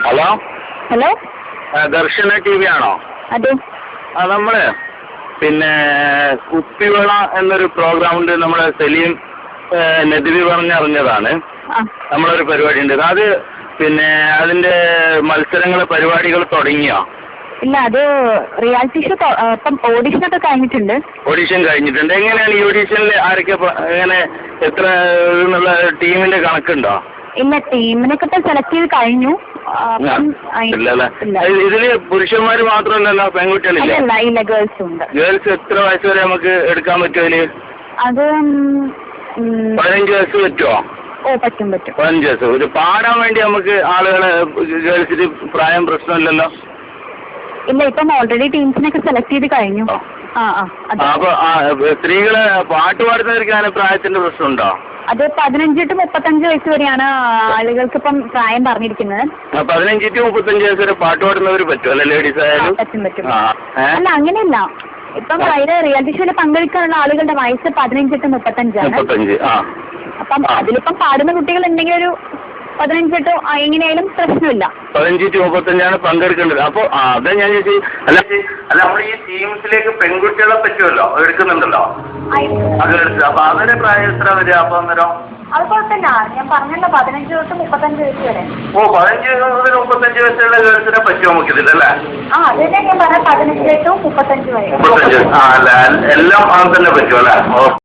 Hello hello ദർശന T V ആണോ? അതെ. നമ്മള് പിന്നെ കുപ്പിവള എന്നൊരു പ്രോഗ്രാം ഉണ്ട്. നമ്മളെ സലീം നദ്വി പറഞ്ഞറിഞ്ഞതാണ്. നമ്മളൊരു പരിപാടി ഉണ്ട്. അത് പിന്നെ അതിന്റെ മത്സരങ്ങൾ പരിപാടികൾ തുടങ്ങിയോ? ഇല്ല, അത് റിയാലിറ്റി ഷോ ഇപ്പം ഓഡിഷനൊക്കെ കഴിഞ്ഞിട്ടുണ്ട്. ഓഡിഷൻ കഴിഞ്ഞിട്ടുണ്ട്. എങ്ങനെയാണ് ഈ ഓഡിഷനിൽ ആരൊക്കെ എങ്ങനെ എത്ര എന്നുള്ള ടീമിന്റെ കണക്കുണ്ടോ? ഇല്ല, ടീമിനൊക്കെ ഇപ്പൊ സെലക്ട് ചെയ്ത് കഴിഞ്ഞു. ഇതില് പുരുഷന്മാര് മാത്രമല്ലല്ലോ, പെൺകുട്ടികളില്ല? ഇല്ല, ഗേൾസും ഉണ്ട്. ഗേൾസ് എത്ര വയസ്സ് വരെ നമുക്ക് എടുക്കാൻ പറ്റുമതില്? അത് 15 വയസ്സ് പറ്റുമോ? പറ്റും. 15 വയസ്സ്. ഒരു പാടാൻ വേണ്ടി നമുക്ക് ആളുകളെ ഗേൾസിന് പ്രായം പ്രശ്നമില്ലല്ലോ? ഇല്ല, ഇപ്പം ഓൾറെഡി ടീംസിനൊക്കെ സെലക്ട് ചെയ്ത് കഴിഞ്ഞു. അപ്പൊ സ്ത്രീകളെ പാട്ട് പാടുന്നവർക്ക് അങ്ങനെ പ്രായത്തിന്റെ പ്രശ്നമുണ്ടോ? അത് 15 to 35 വയസ്സ് വരെയാണ് ആളുകൾക്ക് ഇപ്പം പ്രായം പറഞ്ഞിരിക്കുന്നത്. 15 to 35 വയസ്സ് വരെ പാട്ട് പാടുന്നവർ പറ്റുമല്ലോ, ലേഡീസ് ആയാലും? പറ്റും. അല്ല, അങ്ങനെയല്ല. ഇപ്പം റിയാലിറ്റി ഷോയിൽ പങ്കെടുക്കാനുള്ള ആളുകളുടെ വയസ്സ് 15 to 35 ആണ്. അപ്പം അതിലിപ്പം പാടുന്ന കുട്ടികൾ ഉണ്ടെങ്കിൽ ഒരു 15 to എങ്ങനെയായാലും പ്രശ്നമില്ല. 15 to 35 പങ്കെടുക്കേണ്ടത്. അപ്പൊ അതാ ഞാൻ ചോദിച്ചു. അല്ല, നമ്മൾ ഈ ടീംസിലേക്ക് പെൺകുട്ടികളെ പറ്റുമല്ലോ, എടുക്കുന്നുണ്ടല്ലോ? അപ്പൊ അവരുടെ പ്രായം എത്ര വരിക? അപ്പൊ അന്നേരം അത് കുഴപ്പമില്ല. ഞാൻ പറഞ്ഞല്ലോ 15 to 35 വയസ്സ് വരെ. 15 മുതൽ 35 വയസ്സുള്ള ഗേൾസിനെ പറ്റുമോ നമുക്കിതില്ലല്ലേ? അതന്നെ ഞാൻ പറയാം, 15 to 35 വരെ. 35. അല്ല, എല്ലാം അങ്ങനെ തന്നെ പറ്റുമല്ലേ?